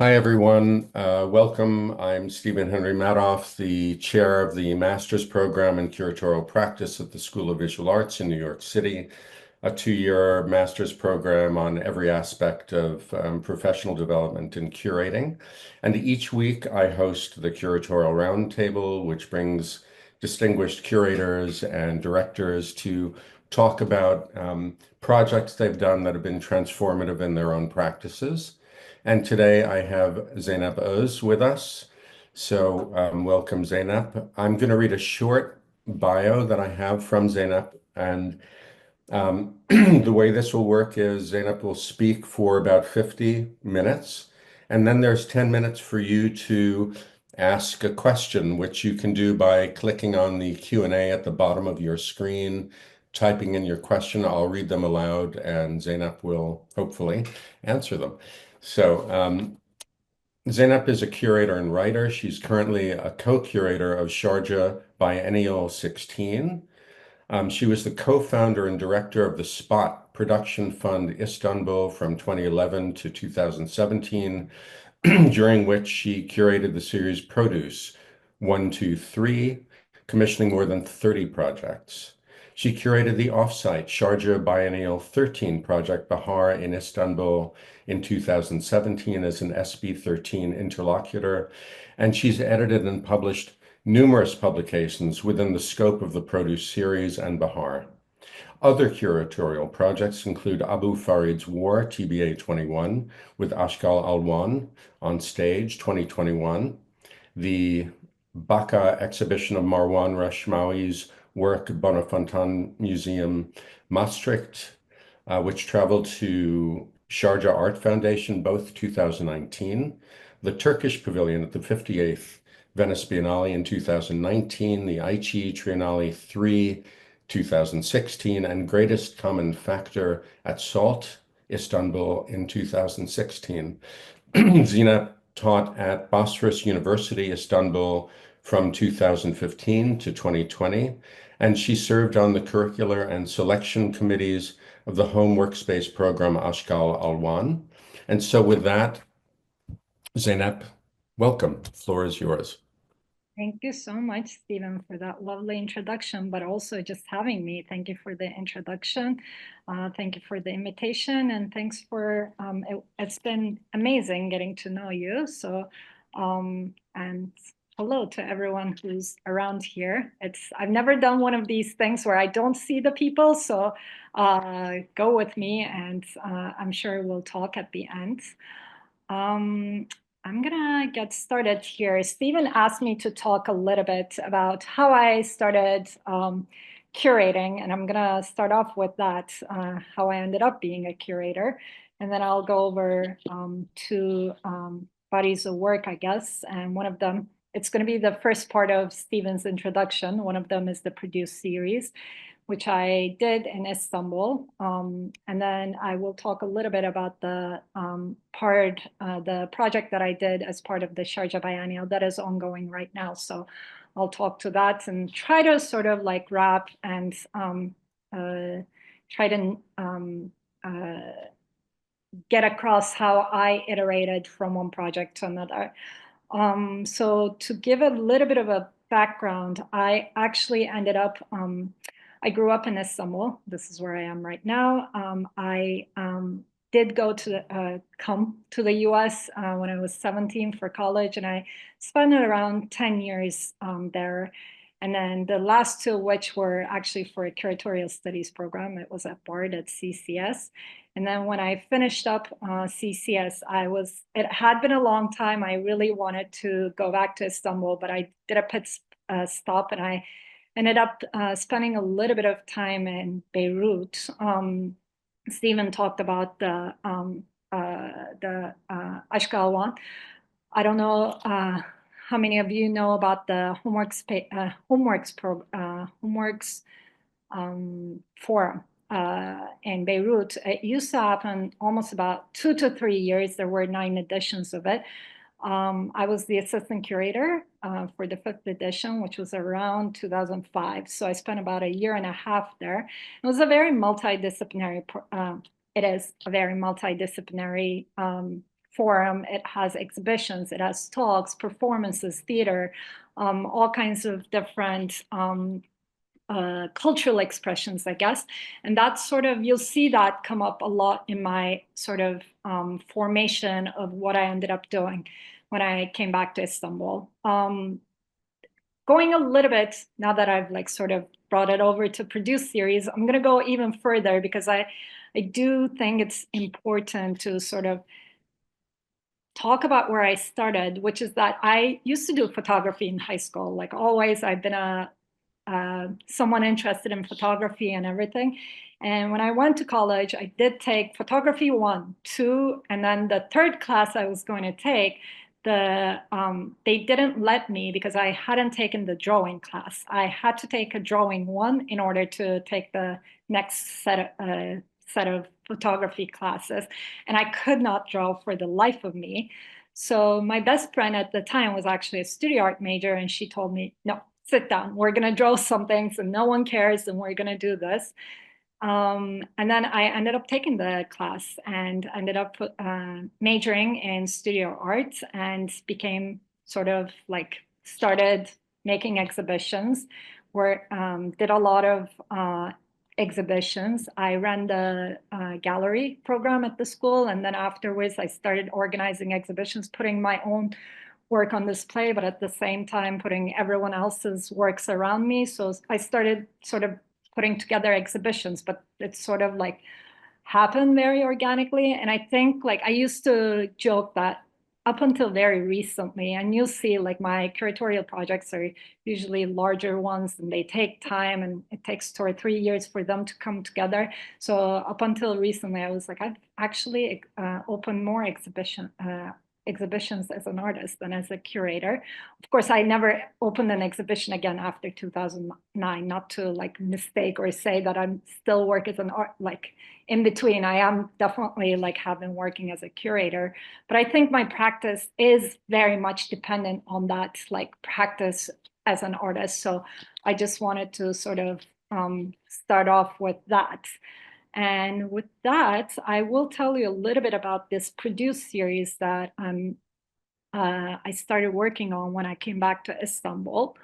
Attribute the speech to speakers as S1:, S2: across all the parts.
S1: Hi, everyone. Welcome. I'm Stephen Henry Madoff, the chair of the master's program in curatorial practice at the School of Visual Arts in New York City, a two-year master's program on every aspect of professional development and curating. And each week I host the Curatorial Roundtable, which brings distinguished curators and directors to talk about projects they've done that have been transformative in their own practices. And today I have Zeynep Oz with us. So welcome, Zeynep. I'm going to read a short bio that I have from Zeynep. And the way this will work is Zeynep will speak for about 50 minutes. And then there's 10 minutes for you to ask a question, which you can do by clicking on the Q&A at the bottom of your screen, typing in your question. I'll read them aloud, and Zeynep will hopefully answer them. So Zeynep is a curator and writer. She's currently a co-curator of Sharjah Biennial 16. She was the co-founder and director of the Spot Production Fund Istanbul from 2011 to 2017, during which she curated the series Produce 1, 2, 3, commissioning more than 30 projects. She curated the offsite Sharjah Biennial 13 project Bahar in Istanbul in 2017 as an SB13 interlocutor, and she's edited and published numerous publications within the scope of the Produce series and Bahar. Other curatorial projects include Abu Farid's War, TBA 21, with Ashghal Alwan on stage 2021, the Baka exhibition of Marwan Rashmawi's work, Bonnefontaine Museum, Maastricht, which traveled to Sharjah Art Foundation, both 2019, the Turkish Pavilion at the 58th Venice Biennale in 2019, the Aichi Triennale 3, 2016, and Greatest Common Factor at SALT, Istanbul in 2016. Zeynep taught at Bosphorus University, Istanbul from 2015 to 2020, and she served on the curricular and selection committees of the home workspace program Ashghal Alwan. And so with that, Zeynep, welcome. The floor is yours.
S2: Thank you so much, Stephen, for that lovely introduction, but also just having me. Thank you for the introduction. Thank you for the invitation, and thanks for it's been amazing getting to know you. And hello to everyone who's around here. I've never done one of these things where I don't see the people, so go with me, and I'm sure we'll talk at the end. Um, I'm gonna get started here. Stephen asked me to talk a little bit about how I started curating, and I'm gonna start off with that, how I ended up being a curator, and then I'll go over two bodies of work, I guess, and one of them, it's gonna be the first part of Stephen's introduction. One of them is the Produce series, which I did in Istanbul. And then I will talk a little bit about the the project that I did as part of the Sharjah Biennial that is ongoing right now. So I'll talk to that and try to sort of like wrap and try to get across how I iterated from one project to another. So to give a little bit of a background, I actually ended up I grew up in Istanbul. This is where I am right now. I did go to come to the U.S. When I was 17 for college, and I spent around 10 years there. And then the last two, which were actually for a curatorial studies program, it was at Bard at CCS. And then when I finished up CCS, it had been a long time. I really wanted to go back to Istanbul, but I did a pit stop, and I ended up spending a little bit of time in Beirut. Stephen talked about the Ashghal one. I don't know how many of you know about the Homeworks forum in Beirut. It used to happen almost about 2 to 3 years. There were 9 editions of it. I was the assistant curator for the 5th edition, which was around 2005. So I spent about a year and a half there. It was a very multidisciplinary, it is a very multidisciplinary forum. It has exhibitions, it has talks, performances, theater, all kinds of different cultural expressions, I guess. And that's sort of, you'll see that come up a lot in my sort of formation of what I ended up doing when I came back to Istanbul. Going a little bit, now that I've like sort of brought it over to produce series, I'm gonna go even further because I do think it's important to sort of talk about where I started, which is that I used to do photography in high school. Like always, I've been someone interested in photography and everything. And when I went to college, I did take photography 1, 2, and then the third class I was going to take, they didn't let me because I hadn't taken the drawing class. I had to take a drawing 1 in order to take the next set of photography classes, and I could not draw for the life of me. So my best friend at the time was actually a studio art major, and she told me, no, sit down, we're gonna draw some things and no one cares and we're gonna do this. And then I ended up taking the class and ended up majoring in studio art and became sort of like, started making exhibitions, where did a lot of exhibitions. I ran the gallery program at the school, and then afterwards I started organizing exhibitions, putting my own work on display, but at the same time putting everyone else's works around me. So I started sort of putting together exhibitions, but it's sort of like happened very organically. And I think like I used to joke that up until very recently, and you'll see like my curatorial projects are usually larger ones and they take time, and it takes 2 or 3 years for them to come together. So up until recently, I was like, I've actually opened more exhibitions as an artist than as a curator. Of course, I never opened an exhibition again after 2009, not to like mistake or say that I'm still work as an art, like in between. I am definitely like have been working as a curator, but I think my practice is very much dependent on that like practice as an artist. So I just wanted to sort of start off with that. And with that, I will tell you a little bit about this Produce series that I started working on when I came back to Istanbul.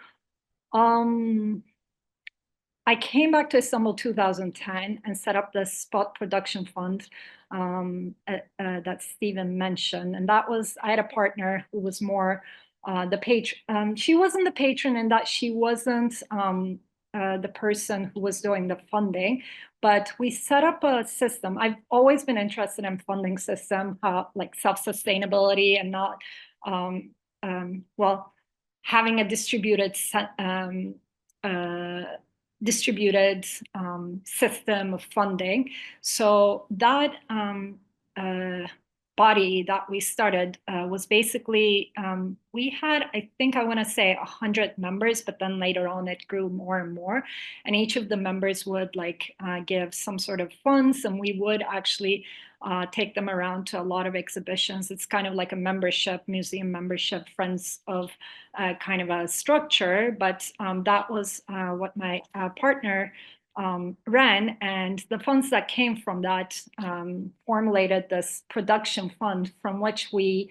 S2: I came back to Istanbul 2010 and set up the Spot Production Fund that Stephen mentioned. And that was, I had a partner who was more the patron. She wasn't the patron in that she wasn't the person who was doing the funding, but we set up a system. I've always been interested in funding system, like self-sustainability and not, well, having a distributed system of funding. So that body that we started was basically, we had, I think I want to say 100 members, but then later on it grew more and more. And each of the members would like give some sort of funds, and we would actually take them around to a lot of exhibitions. It's kind of like a membership, museum membership, friends of kind of a structure. But that was what my partner ran, and the funds that came from that formulated this production fund from which we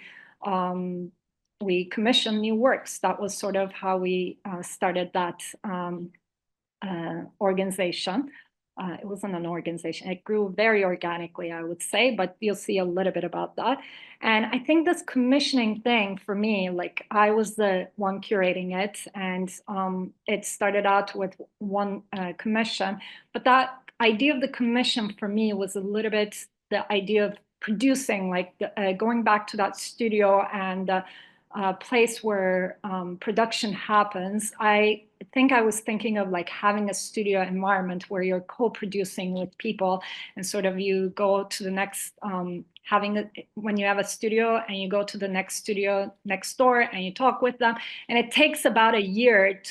S2: commissioned new works. That was sort of how we started that organization. It wasn't an organization. It grew very organically, I would say, but you'll see a little bit about that. And I think this commissioning thing for me, like I was the one curating it, and it started out with one commission, but that idea of the commission for me was a little bit the idea of producing, like going back to that studio and place where production happens. I think I was thinking of like having a studio environment where you're co-producing with people, and sort of you go to the next, when you have a studio and you go to the next studio next door and you talk with them, and it takes about a year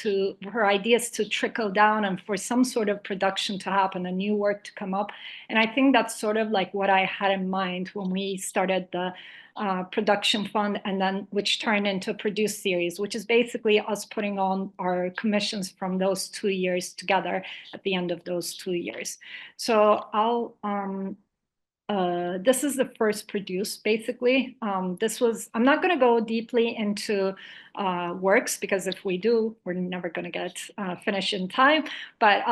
S2: for ideas to trickle down and for some sort of production to happen, a new work to come up. And I think that's sort of like what I had in mind when we started the production fund, and then which turned into Produce series, which is basically us putting on our commissions from those 2 years together at the end of those 2 years. So I'll this is the first produced, basically. I'm not going to go deeply into works, because if we do, we're never going to get finished in time. But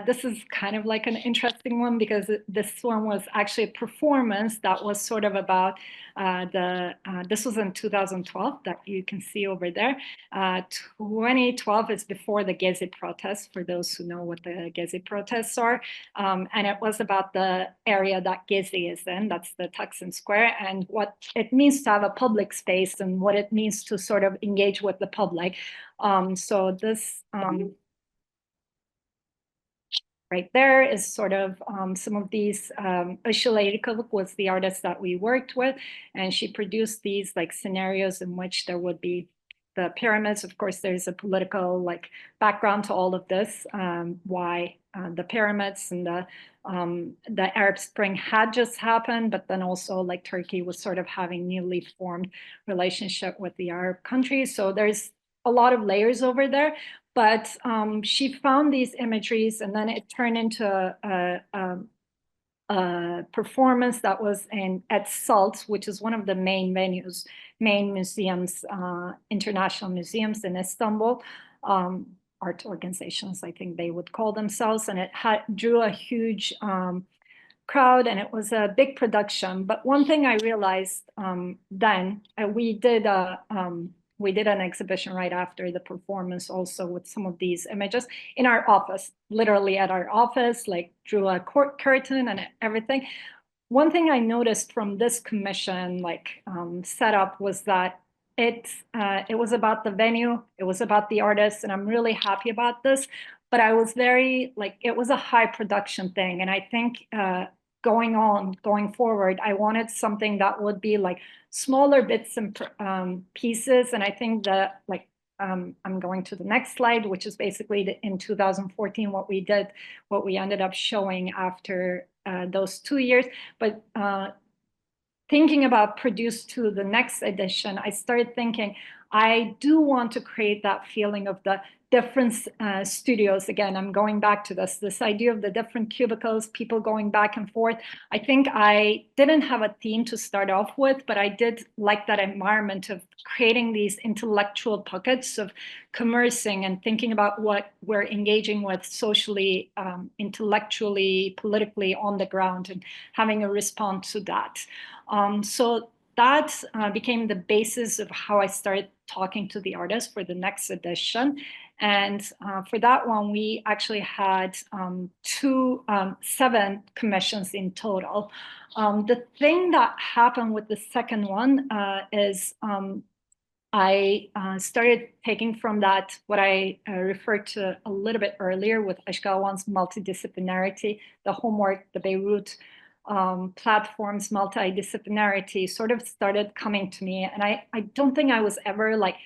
S2: this is kind of like an interesting one, because this one was actually a performance that was sort of about this was in 2012, that you can see over there. 2012 is before the Gezi protests, for those who know what the Gezi protests are. And it was about the area that Gezi is in, that's the Taksim Square, and what it means to have a public space and what it means to sort of engage with the public. So this right there is sort of some of these. Işıl Erikavuk was the artist that we worked with, and she produced these like scenarios in which there would be the pyramids. Of course, there's a political like background to all of this, why the pyramids and the Arab Spring had just happened, but then also like Turkey was sort of having newly formed relationship with the Arab countries. So there's a lot of layers over there. But she found these imageries, and then it turned into a performance that was at SALT, which is one of the main venues, main museums, international museums in Istanbul, art organizations, I think they would call themselves, and it drew a huge crowd, and it was a big production. But one thing I realized then, we did an exhibition right after the performance also with some of these images in our office, literally at our office, like drew a curtain and everything. One thing I noticed from this commission setup was that it was about the venue, it was about the artists, and I'm really happy about this. But I was very it was a high production thing, and I think going forward, I wanted something that would be like smaller bits and pieces. And I think that I'm going to the next slide, which is basically in 2014 what we ended up showing after those 2 years. But thinking about Produce to the next edition, I started thinking I do want to create that feeling of the different studios. Again, I'm going back to this idea of the different cubicles, people going back and forth. I think I didn't have a theme to start off with, but I did like that environment of creating these intellectual pockets of commercing and thinking about what we're engaging with socially, intellectually, politically on the ground, and having a response to that. So that became the basis of how I started talking to the artists for the next edition. And for that one, we actually had 7 commissions in total. The thing that happened with the second one is I started taking from that what I referred to a little bit earlier with Aşk Alvan's multidisciplinarity, the homework, the Beirut platforms, multidisciplinarity sort of started coming to me. And I don't think I was ever like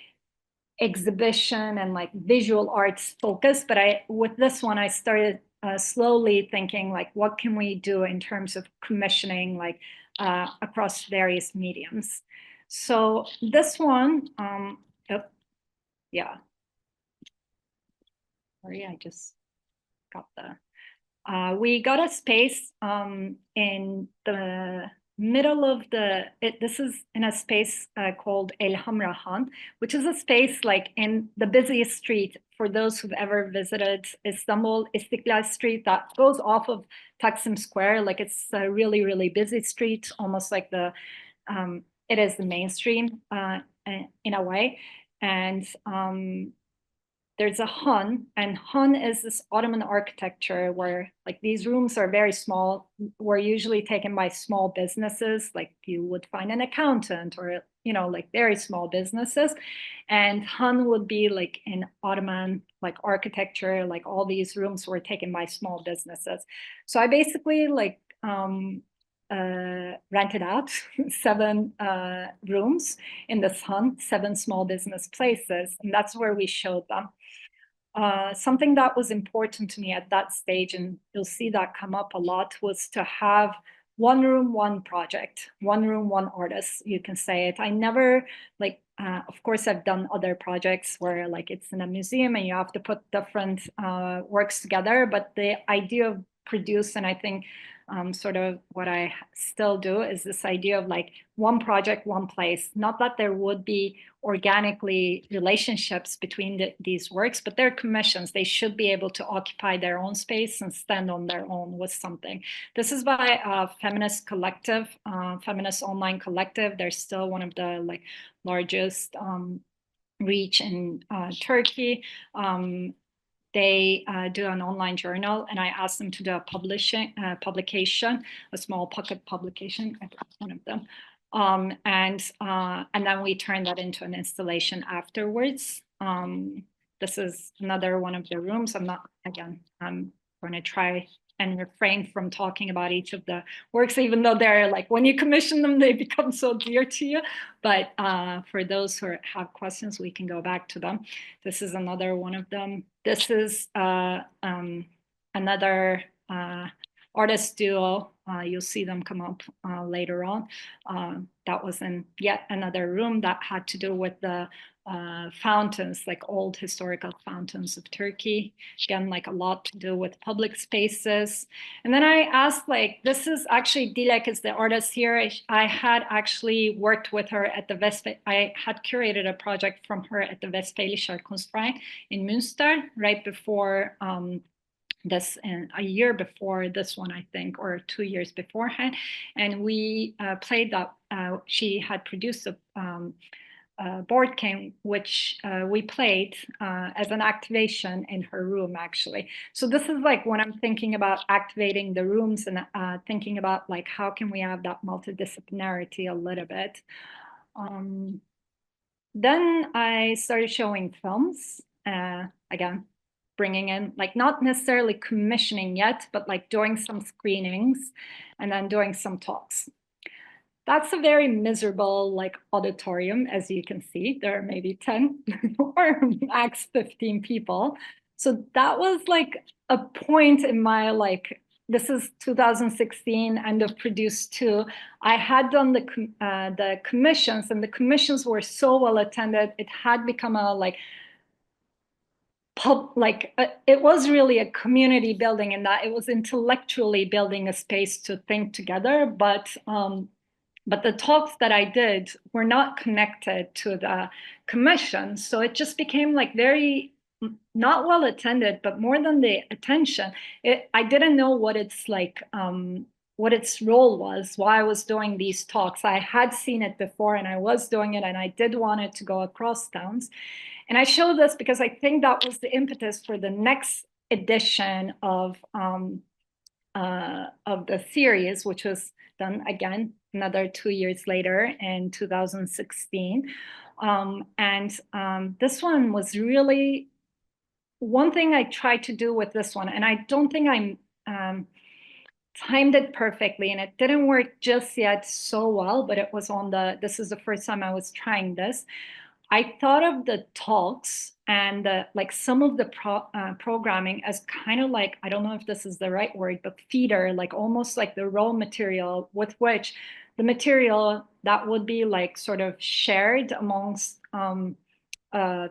S2: exhibition and like visual arts focused, but with this one, I started slowly thinking like, what can we do in terms of commissioning like across various mediums? So this one, yeah. Sorry, I just got we got a space in the middle of this is in a space called El Hamrahan, which is a space like in the busiest street. For those who've ever visited Istanbul, Istiklal Street, that goes off of Taksim Square. Like it's a really, really busy street, almost like it is the mainstream in a way. And there's a Han, and Han is this Ottoman architecture where like these rooms are very small, were usually taken by small businesses, like you would find an accountant or, like very small businesses. And Han would be like in Ottoman like architecture, like all these rooms were taken by small businesses. So I basically rented out 7 rooms in this Han, 7 small business places, and that's where we showed them. Something that was important to me at that stage, and you'll see that come up a lot, was to have one room, one project, one room, one artist, you can say it. I never of course, I've done other projects where like it's in a museum and you have to put different works together, but the idea of Produce, and I think sort of what I still do is this idea of like one project, one place. Not that there would be organically relationships between these works, but they're commissions. They should be able to occupy their own space and stand on their own with something. This is by a feminist collective, feminist online collective. They're still one of the like largest reach in Turkey. They do an online journal, and I asked them to do a publication, a small pocket publication, one of them. And then we turned that into an installation afterwards. This is another one of the rooms. I'm going to try and refrain from talking about each of the works, even though they're like, when you commission them, they become so dear to you. But for those who have questions, we can go back to them. This is another one of them. This is another artist duo. You'll see them come up later on. That was in yet another room that had to do with the fountains, like old historical fountains of Turkey. Again, like a lot to do with public spaces. And then I asked, like, this is actually Dilek is the artist here. I had actually worked with her at the I had curated a project from her at the Westfälischer Kunstverein in Münster right before this, and a year before this one, I think, or 2 years beforehand. And we played that. She had produced a board game, which we played as an activation in her room, actually. So this is like when I'm thinking about activating the rooms and thinking about like, how can we have that multidisciplinarity a little bit. Then I started showing films, again, bringing in, like, not necessarily commissioning yet, but like doing some screenings and then doing some talks. That's a very miserable like auditorium, as you can see. There are maybe 10 or max 15 people. So that was like a point in my like, this is 2016, end of Produce 2. I had done the commissions, and the commissions were so well attended. It had become a like it was really a community building in that it was intellectually building a space to think together, but the talks that I did were not connected to the commission. So it just became like very not well attended, but more than the attention, I didn't know what it's like, what its role was, why I was doing these talks. I had seen it before and I was doing it, and I did want it to go across towns. And I show this because I think that was the impetus for the next edition of the series, which was done again another 2 years later in 2016. This one was really one thing I tried to do with this one, and I don't think I timed it perfectly, and it didn't work just yet so well, but it was on this is the first time I was trying this. I thought of the talks and like some of the programming as kind of like, I don't know if this is the right word, but feeder, like almost like the raw material with which the material that would be like sort of shared amongst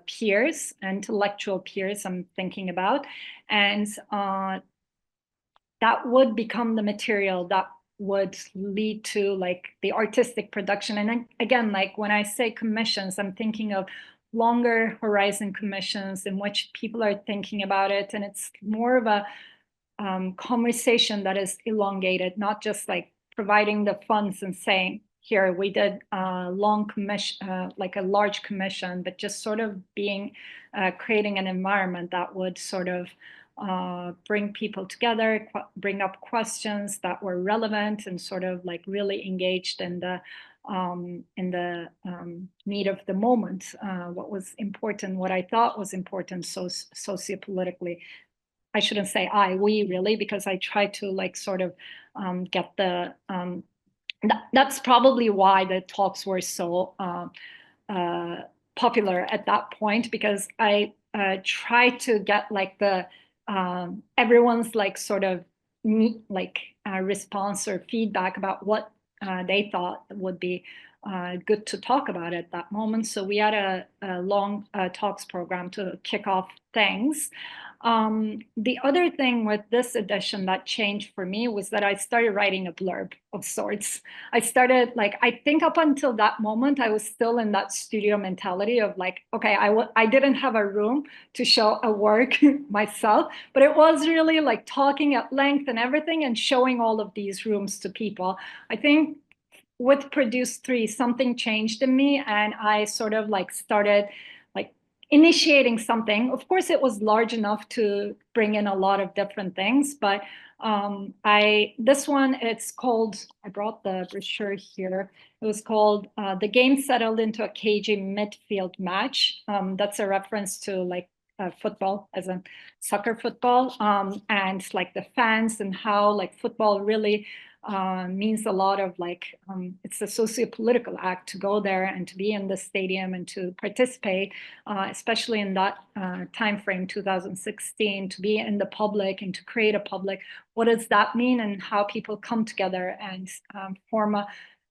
S2: peers, intellectual peers I'm thinking about. And that would become the material that would lead to like the artistic production. And then, again, like when I say commissions, I'm thinking of longer horizon commissions in which people are thinking about it, and it's more of a conversation that is elongated, not just like providing the funds and saying, here, we did a long commission, like a large commission, but just sort of being, creating an environment that would sort of bring people together, bring up questions that were relevant, and sort of like really engaged in the need of the moment, what was important, what I thought was important sociopolitically. I shouldn't say we really, because I tried to like sort of get the, that's probably why the talks were so popular at that point, because I tried to get like the, everyone's like sort of response or feedback about what they thought would be good to talk about at that moment. So we had a long talks program to kick off things. The other thing with this edition that changed for me was that I started writing a blurb of sorts. I started, like, I think up until that moment, I was still in that studio mentality of like, okay, I didn't have a room to show a work myself, but it was really like talking at length and everything and showing all of these rooms to people. I think with Produce 3, something changed in me, and I sort of like started like initiating something. Of course, it was large enough to bring in a lot of different things, but this one, it's called, I brought the brochure here. It was called The Game Settled into a Cagey Midfield Match. That's a reference to like football, as in soccer football, and like the fans and how like football really means a lot of like, it's a socio-political act to go there and to be in the stadium and to participate, especially in that time frame, 2016, to be in the public and to create a public. What does that mean, and how people come together and form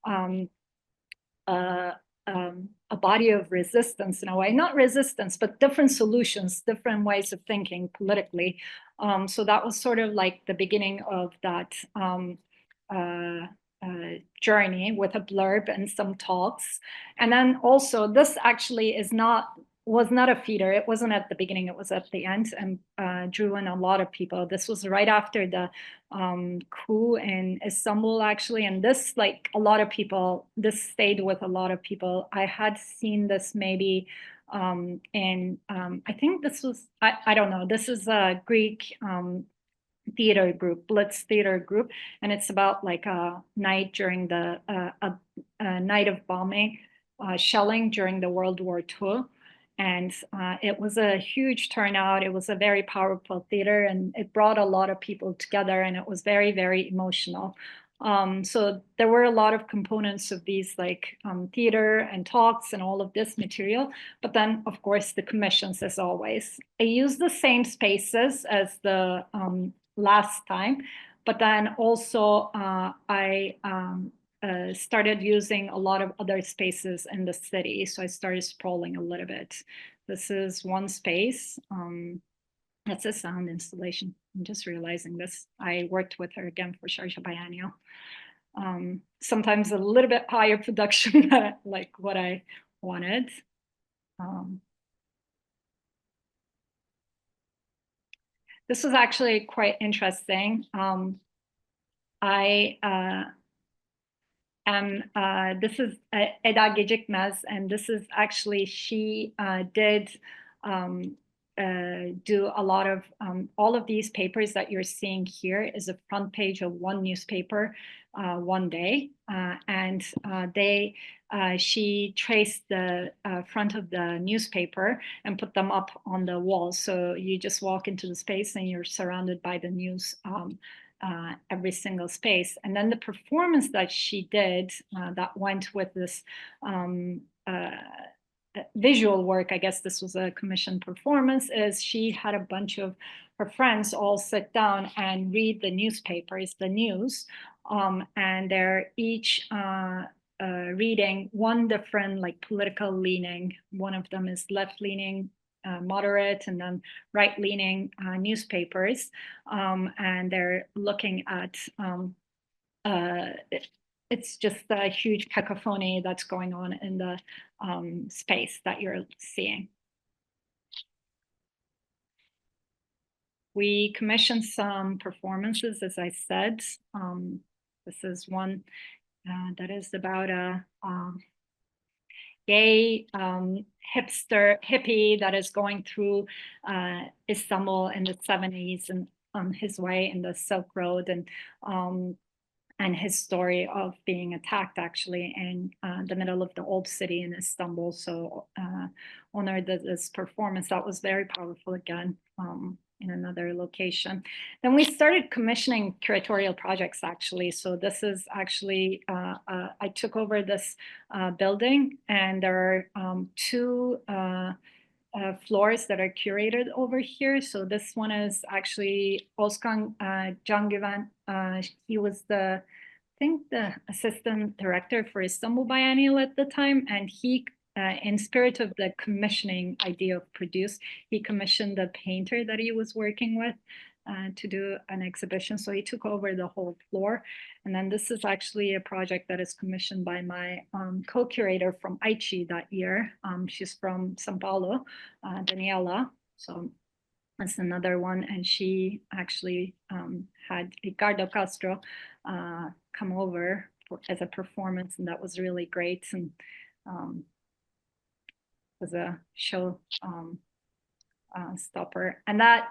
S2: a body of resistance in a way, not resistance, but different solutions, different ways of thinking politically. So that was sort of like the beginning of that journey with a blurb and some talks. And then also this actually was not a feeder. It wasn't at the beginning, it was at the end, and drew in a lot of people. This was right after the coup in Istanbul, actually. And this, like a lot of people, this stayed with a lot of people. I had seen this maybe I think this was, I don't know, this is a Greek theater group, Blitz theater group, and it's about like a night during the a night of bombing, shelling during the World War II. And it was a huge turnout. It was a very powerful theater, and it brought a lot of people together, and it was very, very emotional. So there were a lot of components of these like theater and talks and all of this material. But then, of course, the commissions, as always. I used the same spaces as the last time, but then also I started using a lot of other spaces in the city. So I started sprawling a little bit. This is one space. That's a sound installation. I'm just realizing this. I worked with her again for Sharjah Biennial. Sometimes a little bit higher production than like what I wanted. This was actually quite interesting. This is Eda Gecikmez, and this is actually, she did do a lot of, all of these papers that you're seeing here is a front page of one newspaper one day. And she traced the front of the newspaper and put them up on the wall. So you just walk into the space and you're surrounded by the news every single space. And then the performance that she did that went with this visual work, I guess this was a commissioned performance, is she had a bunch of her friends all sit down and read the newspapers, the news, and they're each reading one different like political leaning. One of them is left-leaning, moderate, and then right-leaning newspapers, and they're looking at it's just a huge cacophony that's going on in the space that you're seeing. We commissioned some performances, as I said. This is one that is about a gay hippie that is going through Istanbul in the 70s and on his way in the Silk Road, and his story of being attacked actually in the middle of the old city in Istanbul. So honored this performance. That was very powerful again. In another location. Then we started commissioning curatorial projects actually. So this is actually, I took over this building, and there are two floors that are curated over here. So this one is actually Özkan Cangüven. He was I think the assistant director for Istanbul Biennial at the time, and he in spirit of the commissioning idea of Produce, he commissioned the painter that he was working with to do an exhibition. So he took over the whole floor. And then this is actually a project that is commissioned by my co-curator from Aichi that year. She's from Sao Paulo, Daniela. So that's another one. And she actually had Ricardo Castro come over as a performance, and that was really great. And was a show stopper. And that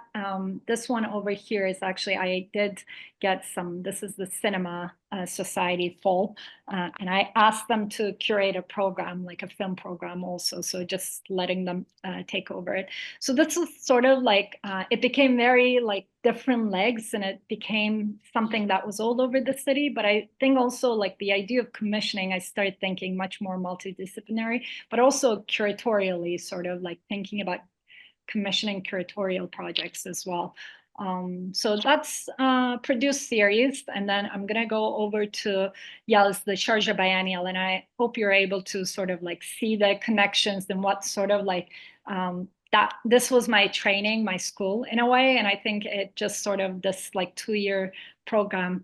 S2: this one over here is actually, I did get some, this is the Cinema Society Fall, and I asked them to curate a program, like a film program also, so just letting them take over it. So this was sort of like, it became very like different legs, and it became something that was all over the city. But I think also like the idea of commissioning, I started thinking much more multidisciplinary, but also curatorially, sort of like thinking about commissioning curatorial projects as well. So that's Produce series. And then I'm going to go over to Yale's the Sharjah Biennial. And I hope you're able to sort of like see the connections and what sort of like that this was my training, my school in a way. And I think it just sort of this like 2-year program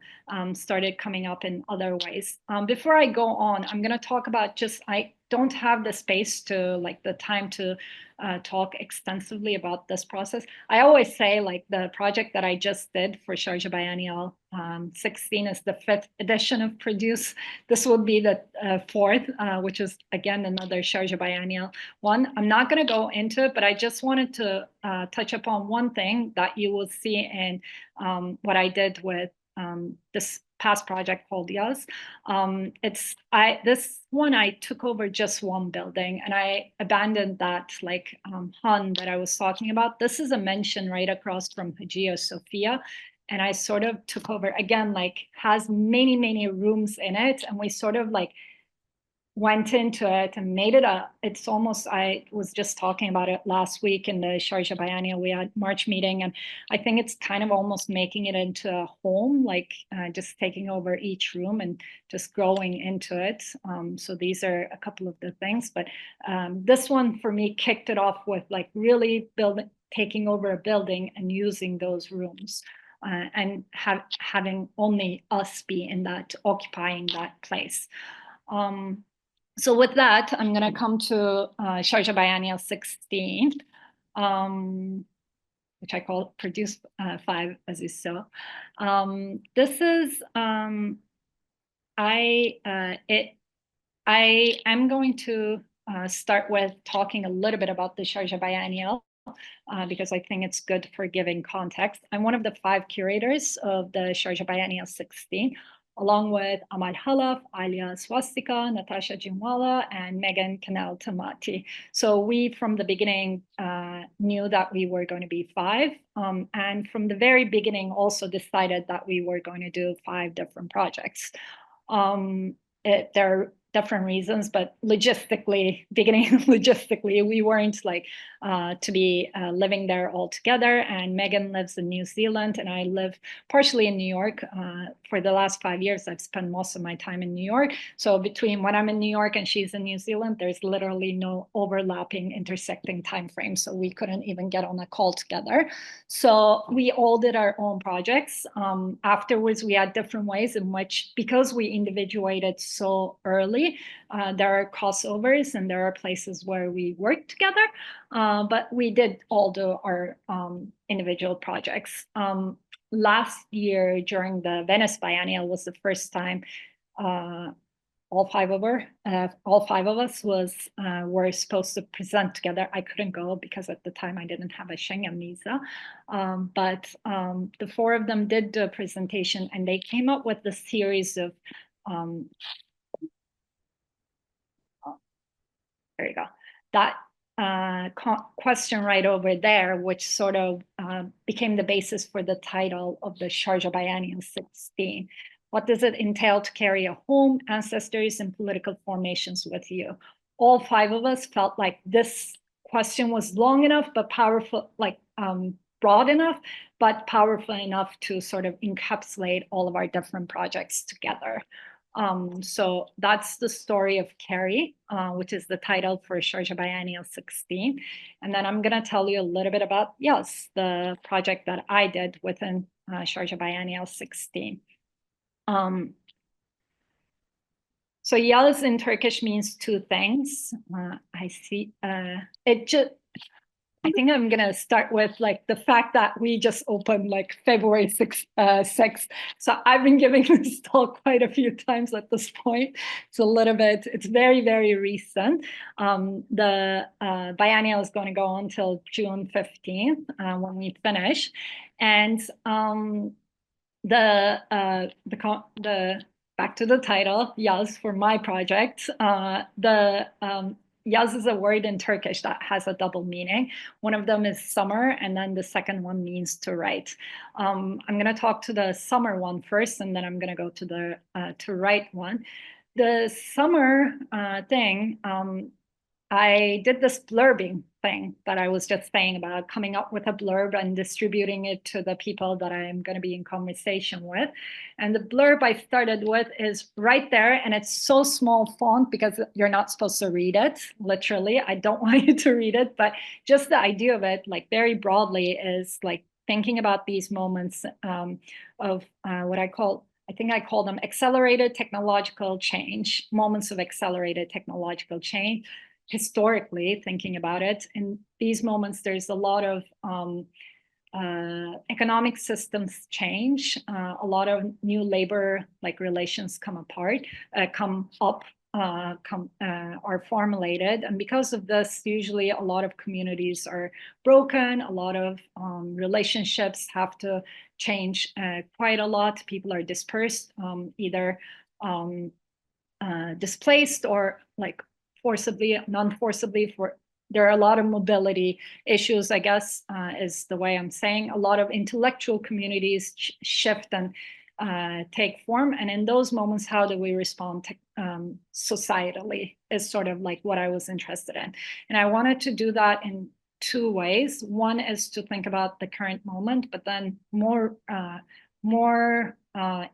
S2: started coming up in other ways. Before I go on, I'm going to talk about just, I don't have the space to like the time to talk extensively about this process. I always say like the project that I just did for Sharjah Biennial 16 is the 5th edition of Produce. This would be the 4th, which is again another Sharjah Biennial one. I'm not going to go into it, but I just wanted to touch upon one thing that you will see in what I did with this past project called Yas. This one I took over just one building, and I abandoned that like Han that I was talking about. This is a mention right across from Hagia Sophia, and I sort of took over again, like has many rooms in it, and we sort of like went into it and made it it's almost, I was just talking about it last week in the Sharjah Biennial, we had March meeting, and I think it's kind of almost making it into a home, like just taking over each room and just growing into it. So these are a couple of the things, but this one for me kicked it off with like really taking over a building and using those rooms. And having only us be in that, occupying that place. So with that, I'm going to come to Sharjah Biennial 16, which I call Produce 5, as you saw. This is, I am going to start with talking a little bit about the Sharjah Biennial, because I think it's good for giving context. I'm one of the 5 curators of the Sharjah Biennial 16, along with Amal Halaf, Alia Swastika, Natasha Jimwala, and Megan Canal Tamati. So we, from the beginning, knew that we were going to be 5. And from the very beginning, also decided that we were going to do 5 different projects. There are different reasons, but logistically, we weren't like to be living there all together. And Megan lives in New Zealand, and I live partially in New York. For the last 5 years, I've spent most of my time in New York. So between when I'm in New York and she's in New Zealand, there's literally no overlapping, intersecting time frame. So we couldn't even get on a call together. So we all did our own projects. Afterwards, we had different ways in which, because we individuated so early, there are crossovers and there are places where we work together, but we did all do our individual projects. Last year during the Venice Biennial was the first time all five of us were supposed to present together. I couldn't go because at the time I didn't have a Schengen visa, but the 4 of them did do a presentation, and they came up with a series of there you go. That question right over there, which sort of became the basis for the title of the Sharjah Biennial 16. What does it entail to carry a home, ancestors, and political formations with you? All 5 of us felt like this question was long enough, but powerful, like broad enough, but powerful enough to sort of encapsulate all of our different projects together. So that's the story of Carrie, which is the title for Sharjah Biennial 16. And then I'm going to tell you a little bit about YAS, the project that I did within Sharjah Biennial 16. So Yaz in Turkish means two things. I see. I think I'm gonna start with like the fact that we just opened like February 6th. So I've been giving this talk quite a few times at this point. It's very, very recent. The biennial is going to go until June 15th when we finish. And back to the title, Yaz for my project. Yaz is a word in Turkish that has a double meaning. One of them is summer, and then the second one means to write. I'm going to talk to the summer one first, and then I'm going to go to the to write one. The summer thing, I did this blurbing thing that I was just saying about, coming up with a blurb and distributing it to the people that I am going to be in conversation with. And the blurb I started with is right there, and it's so small font because you're not supposed to read it, literally. I don't want you to read it, but just the idea of it, like very broadly, is like thinking about these moments of what I think I call them accelerated technological change, moments of accelerated technological change. Historically, thinking about it, in these moments, there's a lot of economic systems change, a lot of new labor like relations come up, are formulated, and because of this, usually a lot of communities are broken. A lot of relationships have to change quite a lot. People are dispersed, either displaced or like forcibly, non-forcibly. There are a lot of mobility issues, I guess, is the way I'm saying. A lot of intellectual communities shift and take form. And in those moments, how do we respond societally is sort of like what I was interested in. And I wanted to do that in two ways. One is to think about the current moment, but then more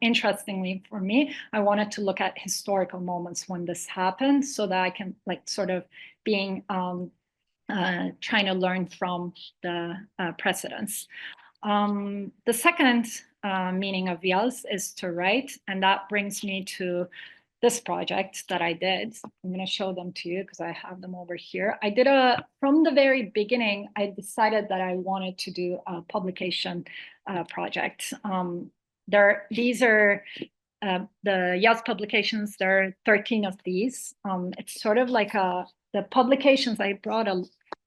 S2: interestingly for me, I wanted to look at historical moments when this happened, so that I can like sort of being trying to learn from the precedents. The second meaning of Yaz is to write, and that brings me to this project that I did. I'm going to show them to you because I have them over here. From the very beginning, I decided that I wanted to do a publication project. These are the Yaz publications. There are 13 of these. It's sort of like the publications. I brought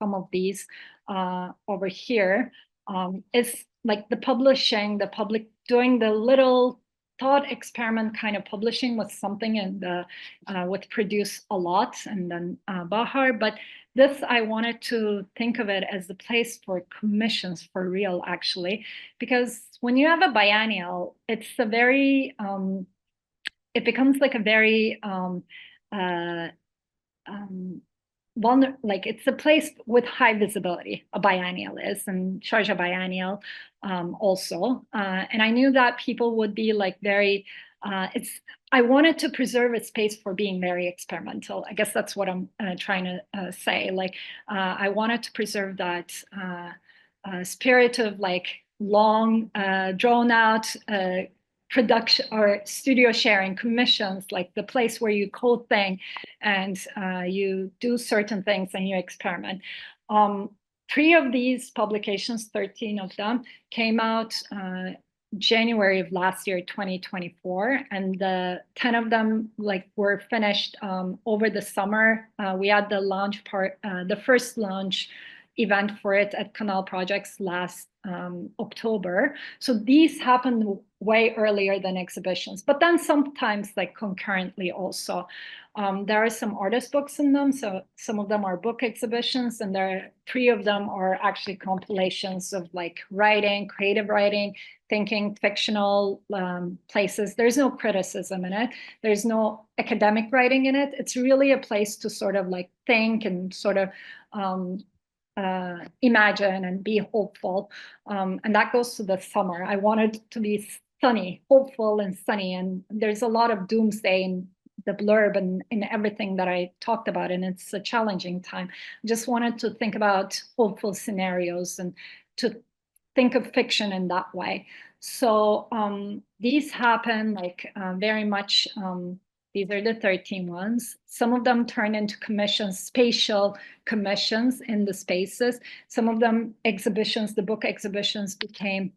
S2: some of these over here. It's like the publishing, the public doing the little thought experiment kind of publishing was something in the would produce a lot, and then Bahar. But this, I wanted to think of it as the place for commissions for real, actually, because when you have a biennial, it's a very it becomes like a very like it's a place with high visibility. A biennial is, and Sharjah Biennial also. And I knew that people would be like very. I wanted to preserve a space for being very experimental. I guess that's what I'm trying to say. Like I wanted to preserve that spirit of like long, drawn out production or studio sharing commissions, like the place where you code things and you do certain things and you experiment. 3 of these publications, 13 of them, came out January of last year, 2024, and the 10 of them like were finished over the summer. We had the launch the first launch event for it at Canal Projects last October. So these happened way earlier than exhibitions, but then sometimes like concurrently also. There are some artist books in them, so some of them are book exhibitions, and there are 3 of them are actually compilations of like writing, creative writing, thinking, fictional places. There's no criticism in it. There's no academic writing in it. It's really a place to sort of like think and sort of imagine and be hopeful. And that goes to the summer. I wanted to be sunny, hopeful and sunny. And there's a lot of doomsday in the blurb and in everything that I talked about. And it's a challenging time. I just wanted to think about hopeful scenarios and to think of fiction in that way. So these happen like very much, these are the 13 ones. Some of them turn into commissions, spatial commissions in the spaces. Some of them exhibitions, the book exhibitions became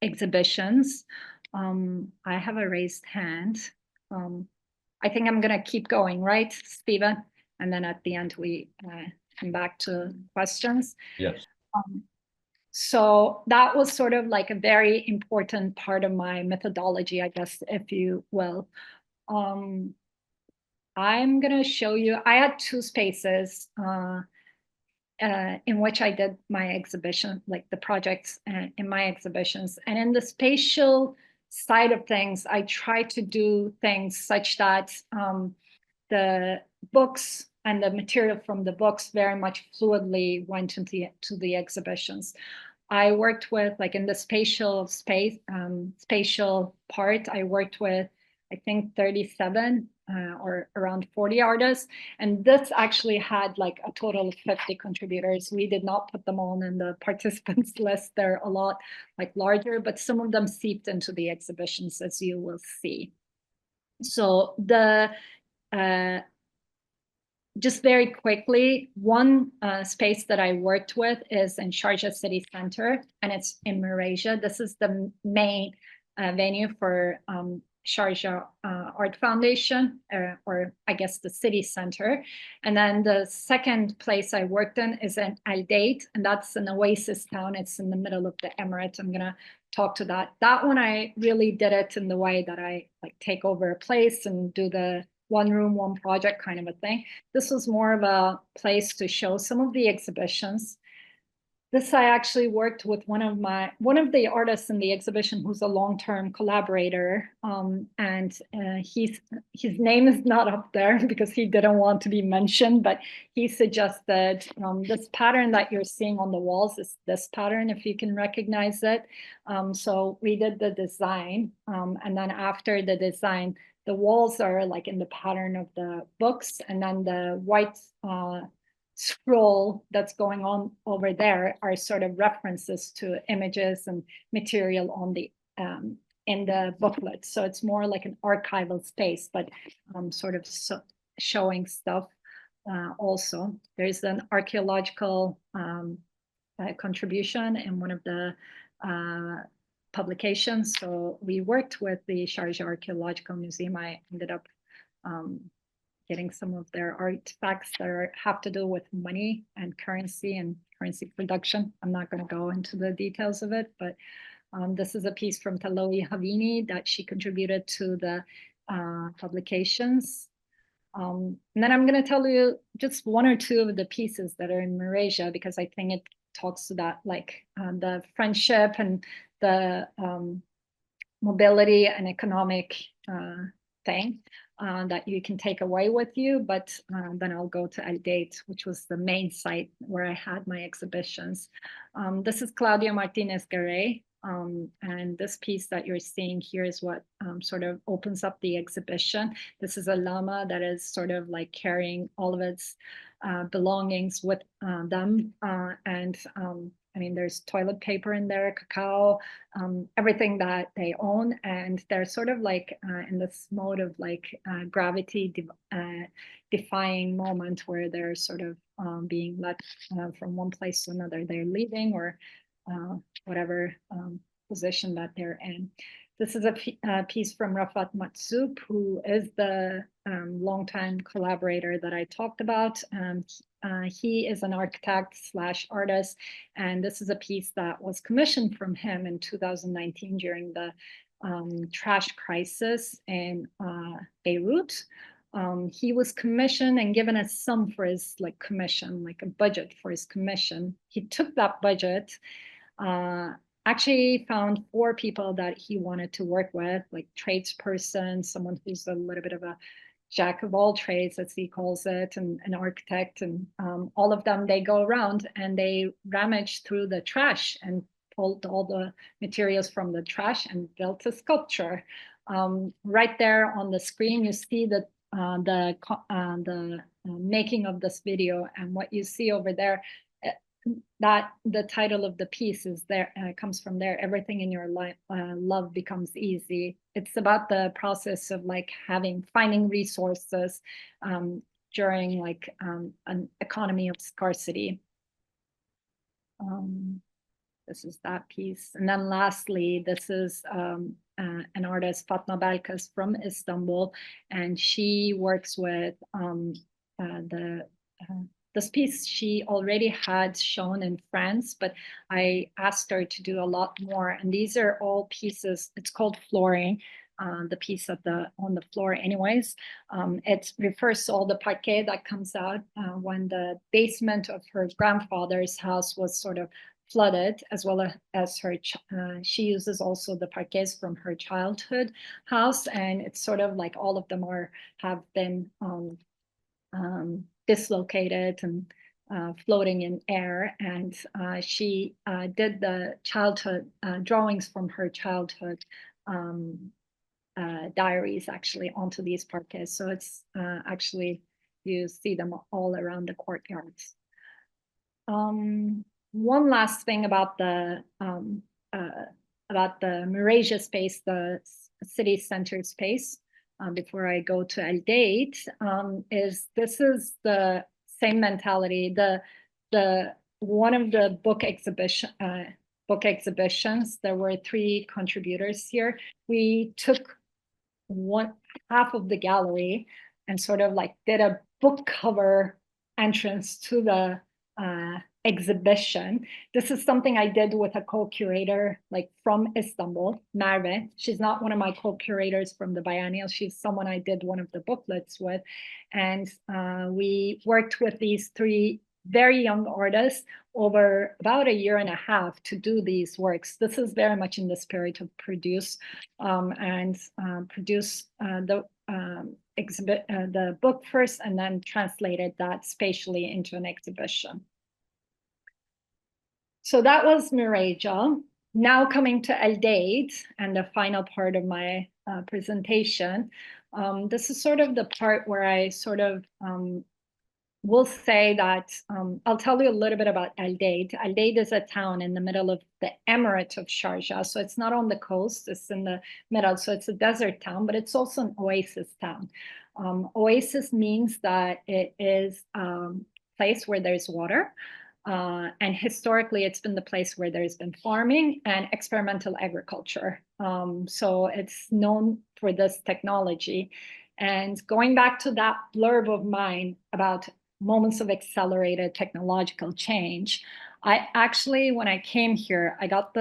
S2: exhibitions. I have a raised hand. I think I'm gonna keep going, right, Stephen? And then at the end, we come back to questions.
S1: Yes.
S2: So that was sort of like a very important part of my methodology, I guess, if you will. I'm gonna show you, I had two spaces in which I did my exhibition, like the projects in my exhibitions. And in the spatial side of things, I try to do things such that the books and the material from the books very much fluidly went into the exhibitions. I worked with, like in the spatial part, I worked with, I think 37 or around 40 artists. And this actually had like a total of 50 contributors. We did not put them all in the participants list. They're a lot like larger, but some of them seeped into the exhibitions, as you will see. So the just very quickly, one space that I worked with is in Sharjah City Center, and it's in Marasia. This is the main venue for Sharjah Art Foundation, or I guess the city center. And then the second place I worked in is in Al Date, and that's an oasis town. It's in the middle of the Emirates. I'm gonna talk to that. That one I really did it in the way that I like take over a place and do the one room, one project kind of a thing. This was more of a place to show some of the exhibitions. This I actually worked with one of the artists in the exhibition who's a long-term collaborator, and his name is not up there because he didn't want to be mentioned, but he suggested this pattern that you're seeing on the walls is this pattern, if you can recognize it. So we did the design, and then after the design, the walls are like in the pattern of the books, and then the white scroll that's going on over there are sort of references to images and material on the in the booklet. So it's more like an archival space, but sort of showing stuff also. There's an archaeological contribution in one of the publications. So we worked with the Sharjah Archaeological Museum. I ended up getting some of their artifacts that have to do with money and currency production. I'm not going to go into the details of it, but this is a piece from Talohi Havini that she contributed to the publications. And then I'm going to tell you just one or two of the pieces that are in Marasia, because I think it talks to that, like the friendship and the mobility and economic thing that you can take away with you. But then I'll go to Al Date, which was the main site where I had my exhibitions. This is Claudia Martinez Garay. And this piece that you're seeing here is what sort of opens up the exhibition. This is a llama that is sort of like carrying all of its belongings with them. I mean, there's toilet paper in there, cacao, everything that they own. And they're sort of like in this mode of like gravity defying moment where they're sort of being led from one place to another. They're leaving or whatever position that they're in. This is a piece from Rafat Matzoub, who is the longtime collaborator that I talked about. He is an architect / artist, and this is a piece that was commissioned from him in 2019 during the trash crisis in Beirut. He was commissioned and given a sum for his commission, like a budget for his commission. He took that budget, actually found 4 people that he wanted to work with, like tradesperson, someone who's a little bit of a jack of all trades, as he calls it, and an architect, and all of them, they go around and they rummage through the trash and pulled all the materials from the trash and built a sculpture. Right there on the screen, you see the making of this video, and what you see over there, that the title of the piece is there, comes from there. Everything in your life, love becomes easy. It's about the process of like finding resources during like an economy of scarcity. This is that piece. And then lastly, this is an artist, Fatma Balkas from Istanbul, and she works with this piece she already had shown in France, but I asked her to do a lot more. And these are all pieces, it's called flooring, the piece on the floor anyways. It refers to all the parquet that comes out when the basement of her grandfather's house was sort of flooded, as well as her, she uses also the parquets from her childhood house. And it's sort of like all of them have been dislocated and floating in air. And she did the childhood drawings from her childhood diaries actually onto these parquets. So it's actually, you see them all around the courtyards. One last thing about the Merasia space, the city center space, before I go to El Date, is this is the same mentality. One of the book exhibitions, there were 3 contributors here. We took half of the gallery and sort of like did a book cover entrance to the exhibition. This is something I did with a co-curator like from Istanbul, Merve. She's not one of my co-curators from the biennial. She's someone I did one of the booklets with. And we worked with these 3 very young artists over about a year and a half to do these works. This is very much in the spirit of produce produce the book first and then translated that spatially into an exhibition. So that was Merasia. Now coming to El Date and the final part of my presentation. This is sort of the part where I sort of will say that I'll tell you a little bit about El Date. El Date is a town in the middle of the Emirate of Sharjah. So it's not on the coast, it's in the middle. So it's a desert town, but it's also an oasis town. Oasis means that it is a place where there's water. And historically, it's been the place where there's been farming and experimental agriculture. So it's known for this technology. And going back to that blurb of mine about moments of accelerated technological change, I actually, when I came here, I got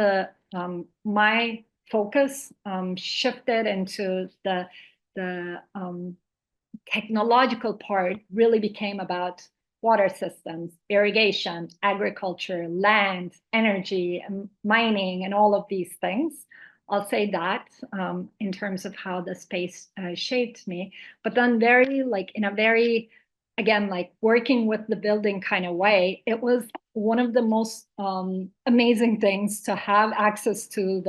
S2: my focus shifted into the technological part really became about water systems, irrigation, agriculture, land, energy, mining, and all of these things. I'll say that in terms of how the space shaped me, but then in a very, again, like working with the building kind of way, it was one of the most amazing things to have access to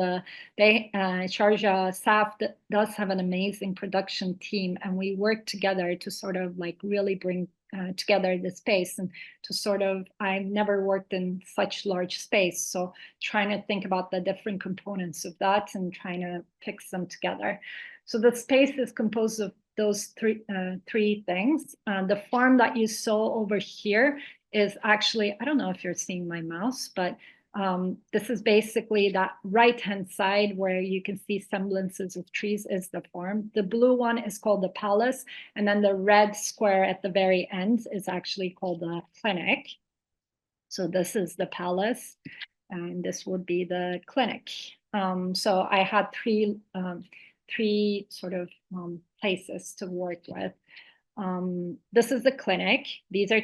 S2: Sharjah SAF does have an amazing production team, and we work together to sort of like really bring together the space and to sort of, I've never worked in such large space. So trying to think about the different components of that and trying to fix them together. So the space is composed of those three things. The farm that you saw over here is actually, I don't know if you're seeing my mouse, but this is basically that right-hand side where you can see semblances of trees is the farm. The blue one is called the palace. And then the red square at the very end is actually called the clinic. So this is the palace and this would be the clinic. So I had three sort of places to work with. This is the clinic. These are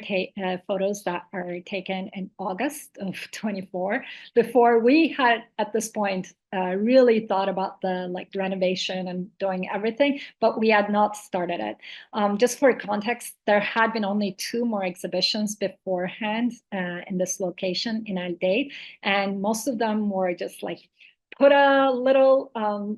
S2: photos that are taken in August of 24, before we had, at this point, really thought about the renovation and doing everything, but we had not started it. Just for context, there had been only 2 more exhibitions beforehand in this location in Aldeid, and most of them were just put a little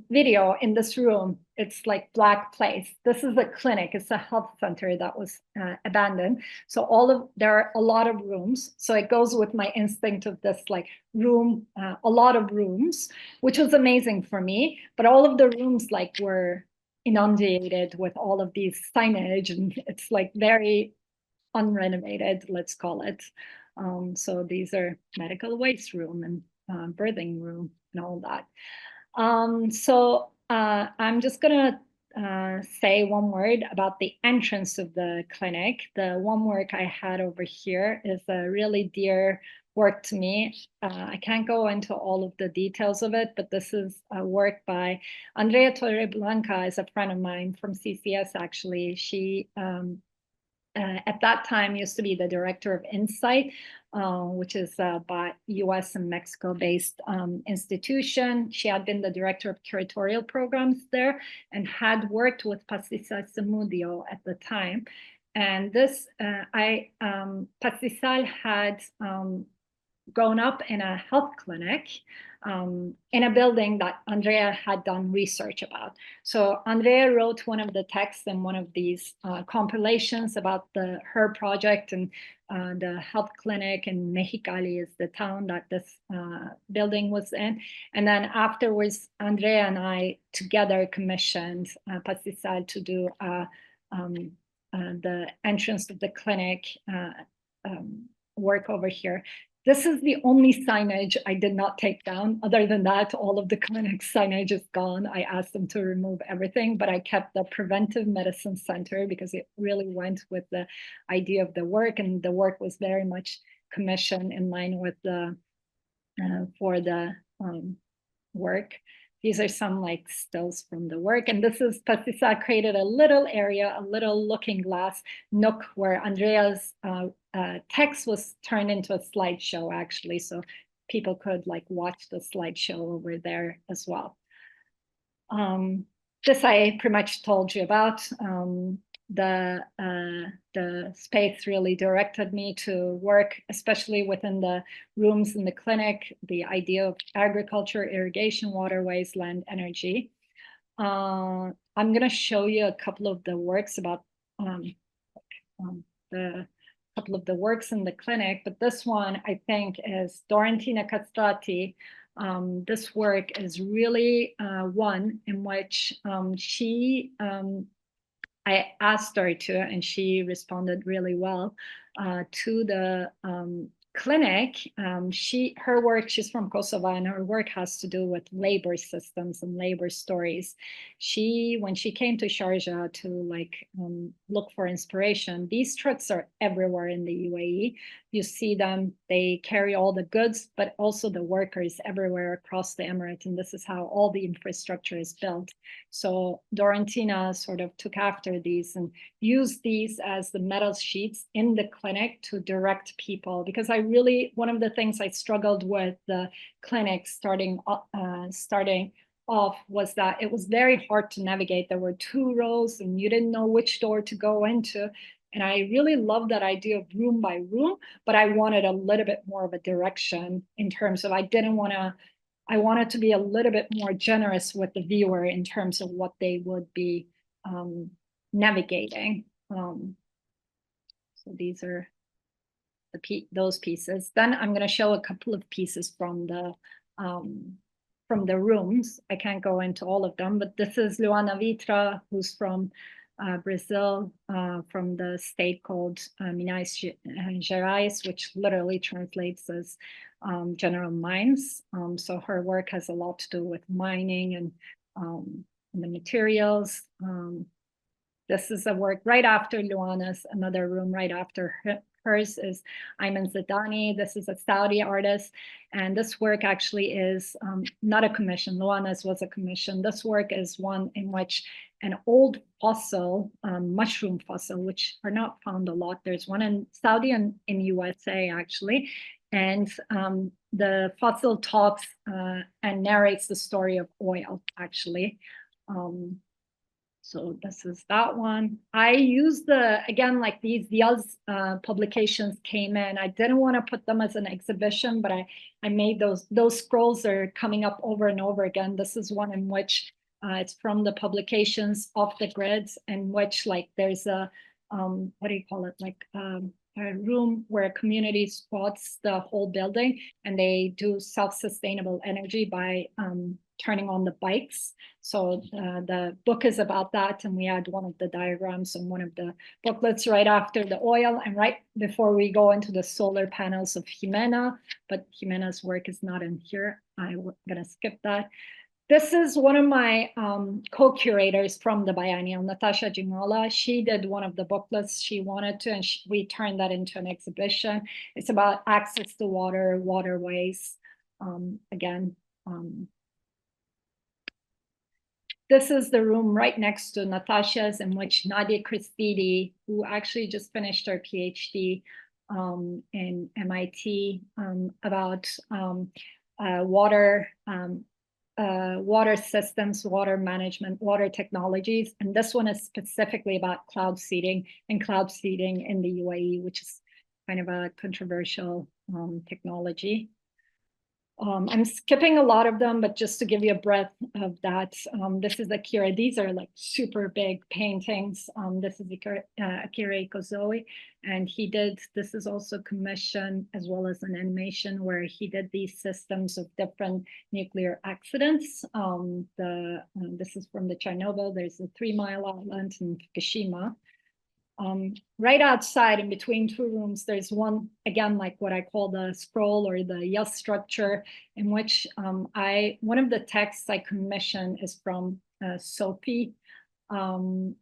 S2: video in this room. It's like black place. This is a clinic. It's a health center that was abandoned. So there are a lot of rooms. So it goes with my instinct of this room, a lot of rooms, which was amazing for me. But all of the rooms were inundated with all of these signage, and it's very unrenovated, let's call it. So these are medical waste room and birthing room and all that. So I'm just gonna say one word about the entrance of the clinic. The one work I had over here is a really dear work to me. I can't go into all of the details of it, but this is a work by Andrea Torreblanca, is a friend of mine from CCS actually. She at that time used to be the director of Insight, which is by US and Mexico based institution. She had been the director of curatorial programs there and had worked with Pastizal Zamudio at the time. And this, Pastizal had grown up in a health clinic in a building that Andrea had done research about. So Andrea wrote one of the texts in one of these compilations about her project, and the health clinic in Mexicali is the town that this building was in. And then afterwards, Andrea and I together commissioned Pastizal to do the entrance of the clinic work over here. This is the only signage I did not take down. Other than that, all of the clinic signage is gone. I asked them to remove everything, but I kept the preventive medicine center because it really went with the idea of the work, and the work was very much commissioned in line with the for the work. These are some stills from the work. And this is Pastizal created a little area, a little looking glass nook where Andrea's text was turned into a slideshow actually. So people could watch the slideshow over there as well. This I pretty much told you about. The space really directed me to work, especially within the rooms in the clinic, the idea of agriculture, irrigation, waterways, land, energy. I'm going to show you a couple of the works about the couple of the works in the clinic, but this one I think is Dorentina Castrati. This work is really one in which I asked her to, and she responded really well to the clinic. Her work, she's from Kosovo, and her work has to do with labor systems and labor stories. When she came to Sharjah to look for inspiration, these trucks are everywhere in the UAE. You see them, they carry all the goods, but also the workers everywhere across the Emirate. And this is how all the infrastructure is built. So Dorentina sort of took after these and used these as the metal sheets in the clinic to direct people. Because one of the things I struggled with the clinic starting off was that it was very hard to navigate. There were 2 rows and you didn't know which door to go into. And I really love that idea of room by room, but I wanted a little bit more of a direction in terms of I wanted to be a little bit more generous with the viewer in terms of what they would be navigating. So these are those pieces. Then I'm going to show a couple of pieces from the rooms. I can't go into all of them, but this is Luana Vitra, who's from Brazil, from the state called Minas Gerais, which literally translates as general mines. So her work has a lot to do with mining and the materials. This is a work right after Luana's, another room right after hers is Ayman Zadani. This is a Saudi artist. And this work actually is not a commission. Luana's was a commission. This work is one in which an old fossil, mushroom fossil, which are not found a lot. There's one in Saudi and in USA, actually. And the fossil talks and narrates the story of oil, actually. So this is that one. I use again, like these publications came in. I didn't want to put them as an exhibition, but I made those scrolls are coming up over and over again. This is one in which it's from the publications Off the Grids, in which like there's a, what do you call it? Like a room where a community squats the whole building, and they do self-sustainable energy by turning on the bikes. So the book is about that, and we had one of the diagrams and one of the booklets right after the oil and right before we go into the solar panels of Jimena, but Jimena's work is not in here. I'm gonna skip that. This is one of my co-curators from the biennial, Natasha Jingala. She did one of the booklets she wanted to, and we turned that into an exhibition. It's about access to water, waterways. Again, this is the room right next to Natasha's, in which Nadia Christidi, who actually just finished her PhD in MIT about water systems, water management, water technologies. And this one is specifically about cloud seeding and cloud seeding in the UAE, which is kind of a controversial technology. I'm skipping a lot of them, but just to give you a breadth of that, this is Akira. These are like super big paintings. This is Akira Ikozoe, and this is also commissioned as well as an animation where he did these systems of different nuclear accidents. This is from the Chernobyl. There's a 3 Mile Island in Fukushima. Right outside in between two rooms, there's one, again, like what I call the scroll or the yes structure, in which one of the texts I commissioned is from Sophia Tintori.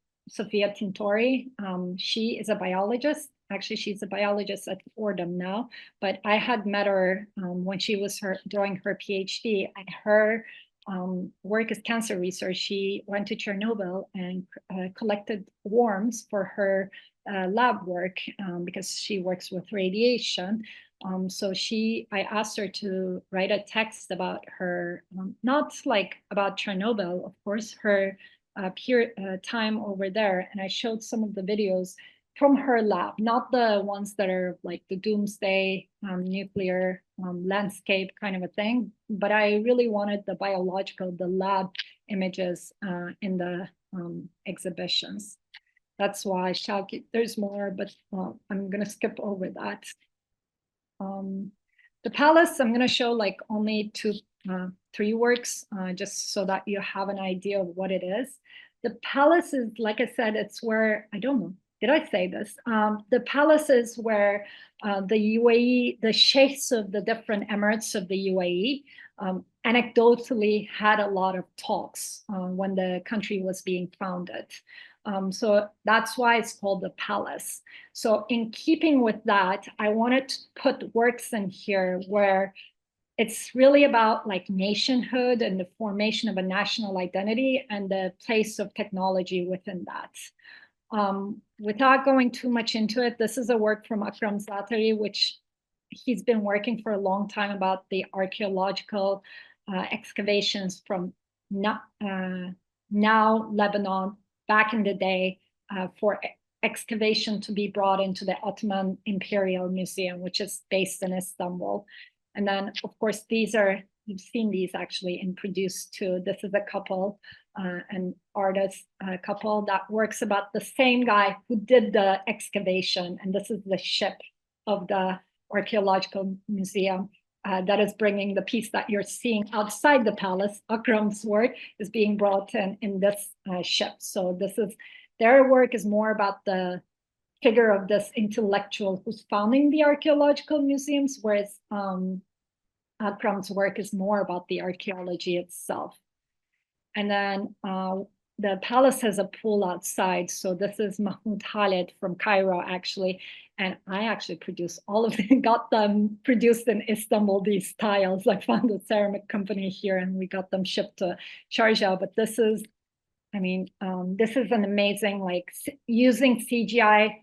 S2: She is a biologist. Actually, she's a biologist at Fordham now, but I had met her when she was doing her PhD, and her work is cancer research. She went to Chernobyl and collected worms for her lab work because she works with radiation. So I asked her to write a text about her, not like about Chernobyl, of course, her time over there. And I showed some of the videos from her lab, not the ones that are like the doomsday nuclear landscape kind of a thing, but I really wanted the lab images in the exhibitions. That's why there's more, but I'm gonna skip over that. The palace, I'm gonna show like only three works, just so that you have an idea of what it is. The palace is, like I said, it's where, I don't know, did I say this? The palace is where the UAE, the sheikhs of the different emirates of the UAE, anecdotally had a lot of talks when the country was being founded. So that's why it's called the palace. So in keeping with that, I wanted to put works in here where it's really about like nationhood and the formation of a national identity and the place of technology within that. Without going too much into it, this is a work from Akram Zatari, which he's been working for a long time about the archaeological excavations from now Lebanon, back in the day, for excavation to be brought into the Ottoman Imperial Museum, which is based in Istanbul. And then, of course, you've seen these actually in Produce too. This is a couple, an artist couple that works about the same guy who did the excavation. And this is the ship of the Archaeological Museum that is bringing the piece that you're seeing outside the palace. Akram's work is being brought in this ship. So their work is more about the figure of this intellectual who's founding the archaeological museums, whereas Akram's work is more about the archaeology itself. And then the palace has a pool outside. So this is Mahmoud Khalid from Cairo, actually. And I actually produced all of them, got them produced in Istanbul, these tiles. I found a ceramic company here and we got them shipped to Sharjah. But this is, I mean, this is an amazing, like using CGI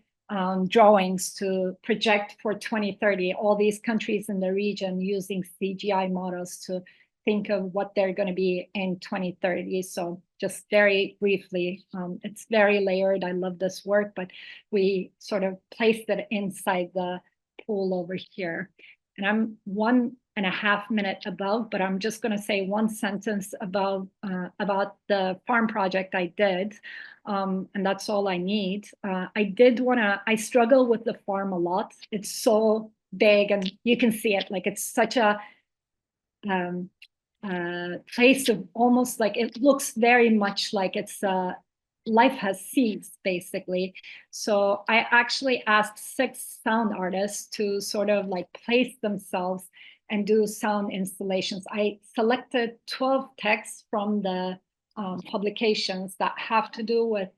S2: drawings to project for 2030, all these countries in the region using CGI models to think of what they're going to be in 2030. So just very briefly, it's very layered. I love this work, but we sort of placed it inside the pool over here. And I'm 1.5 minutes above, but I'm just going to say one sentence about the farm project I did. And that's all I need. I struggle with the farm a lot. It's so big and you can see it, like it's such a place of almost like, it looks very much like it's life has seeds, basically. So I actually asked 6 sound artists to sort of like place themselves and do sound installations. I selected 12 texts from the publications that have to do with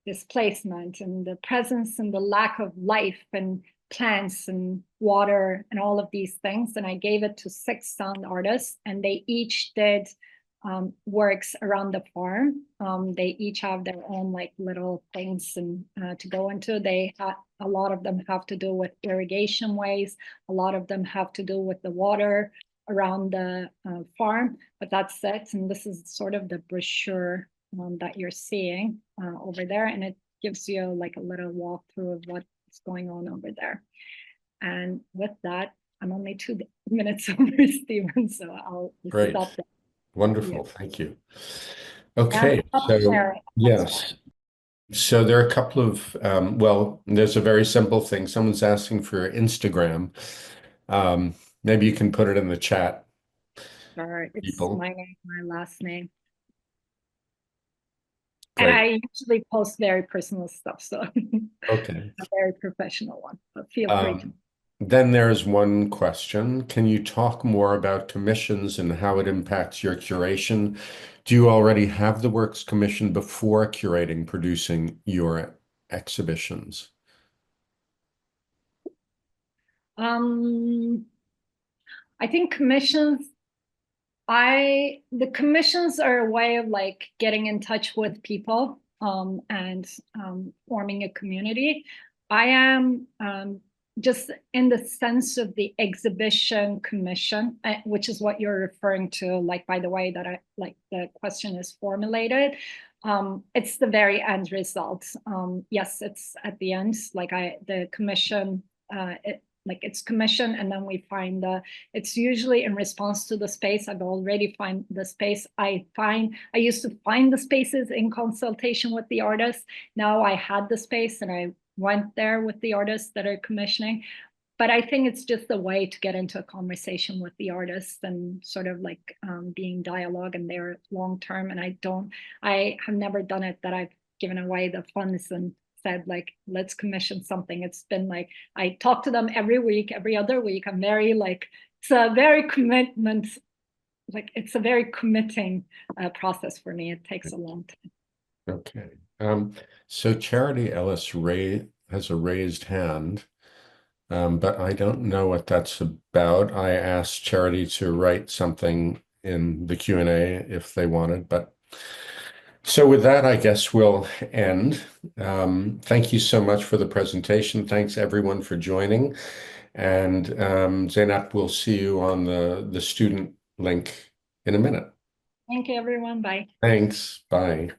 S2: displacement and the presence and the lack of life and plants and water and all of these things. And I gave it to 6 sound artists, and they each did works around the farm. They each have their own like little things and to go into. A lot of them have to do with irrigation ways. A lot of them have to do with the water around the farm, but that's it. And this is sort of the brochure that you're seeing over there. And it gives you like a little walkthrough of what's going on over there. And with that, I'm only 2 minutes over, Stephen, so I'll stop there.
S1: Wonderful. Yeah. Thank you. Okay.
S2: So,
S1: yes. So there are a couple of, well, there's a very simple thing. Someone's asking for Instagram. Maybe you can put it in the chat.
S2: Sure. It's my name, my last name.
S1: Great.
S2: And I usually post very personal stuff, so
S1: okay.
S2: A very professional one, but feel free to.
S1: Then there's one question. Can you talk more about commissions and how it impacts your curation? Do you already have the works commissioned before curating, producing your exhibitions?
S2: I think the commissions are a way of like getting in touch with people and forming a community. I am just in the sense of the exhibition commission, which is what you're referring to, like by the way that the question is formulated. It's the very end result. Yes, it's at the end, like the commission, it's commission, and then we find it's usually in response to the space. I've already find the space. I used to find the spaces in consultation with the artists. Now I had the space and I went there with the artists that are commissioning. But I think it's just a way to get into a conversation with the artists and sort of like being dialogue, and they're long term. And I have never done it that I've given away the funds and said like, let's commission something. It's been like, I talk to them every week, every other week. I'm very like, it's a very commitment, like it's a very committing process for me. It takes a long time.
S1: Okay. So Charity Ellis has a raised hand, but I don't know what that's about. I asked Charity to write something in the Q&A if they wanted, but so with that, I guess we'll end. Thank you so much for the presentation. Thanks everyone for joining. And Zainab, we'll see you on the student link in a minute.
S2: Thank you, everyone. Bye.
S1: Thanks. Bye.